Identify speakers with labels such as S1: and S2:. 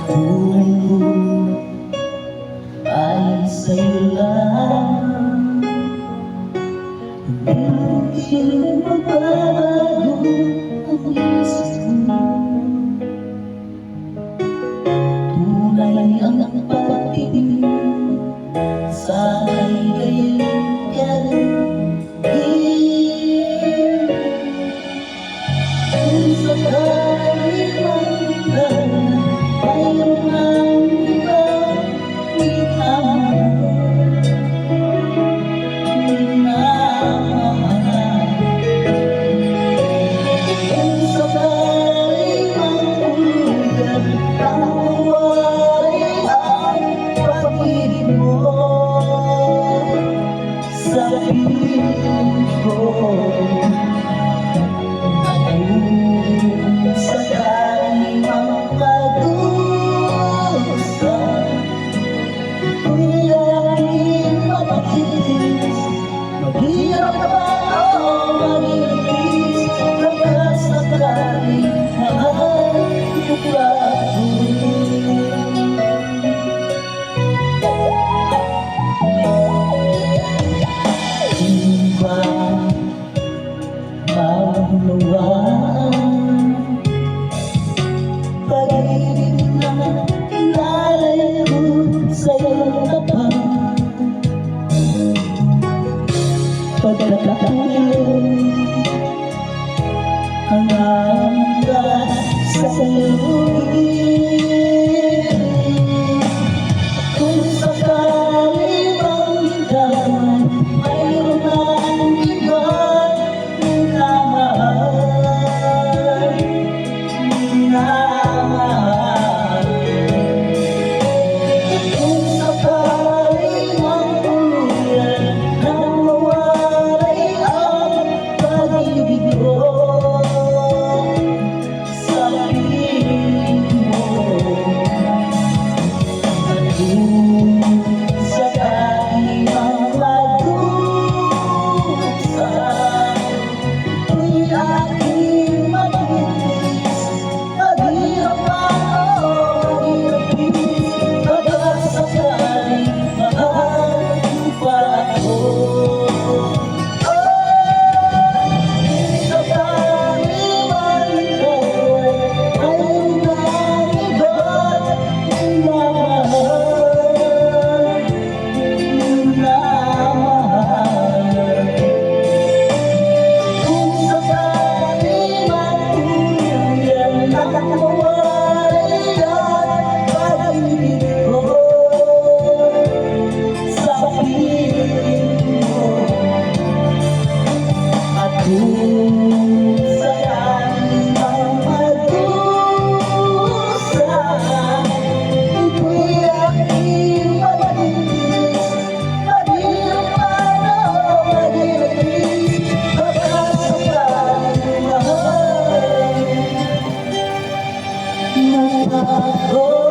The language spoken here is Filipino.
S1: Buhay ko ay sa'yo lang, hindi magbabago ang isip mo. Tunay ang pag-ibig, sana'y gayon ka rin. Kung sakali mang mayroon ang ibang minamahal. Kung sakali mang tuluyan ang mawari ang pag-ibig mo sa piling ko. Maghirap na ba ako mag-ibig hanggang sakaling mahal mo pa ako? Di ba maunawaan pag-ibig na inalay ko sa'yo na pa? Pagkakataon hanggang sa lugi. Kung sakali bang ikaw mayroon ang ibang minamahal, minamahal. Kung sakali mang tuluyan ng mawari ang pag-ibig ko sa piling mo, at kung sakali mang magdusa, ito'y aking matitis. Maghirap ako, maghirapis hanggang sakaling mahal mo pa ako. Sakali man ikaw ay mayroon ng ibang minamahal, minamahal. Kung sakali man tuluyan ang mawari ang pag-ibig ko sa piling mo, at kung sakali mang magdusa, ito'y aking matitis. Maghirap ako, maghirapis hanggang sakaling mahal mo pa ako.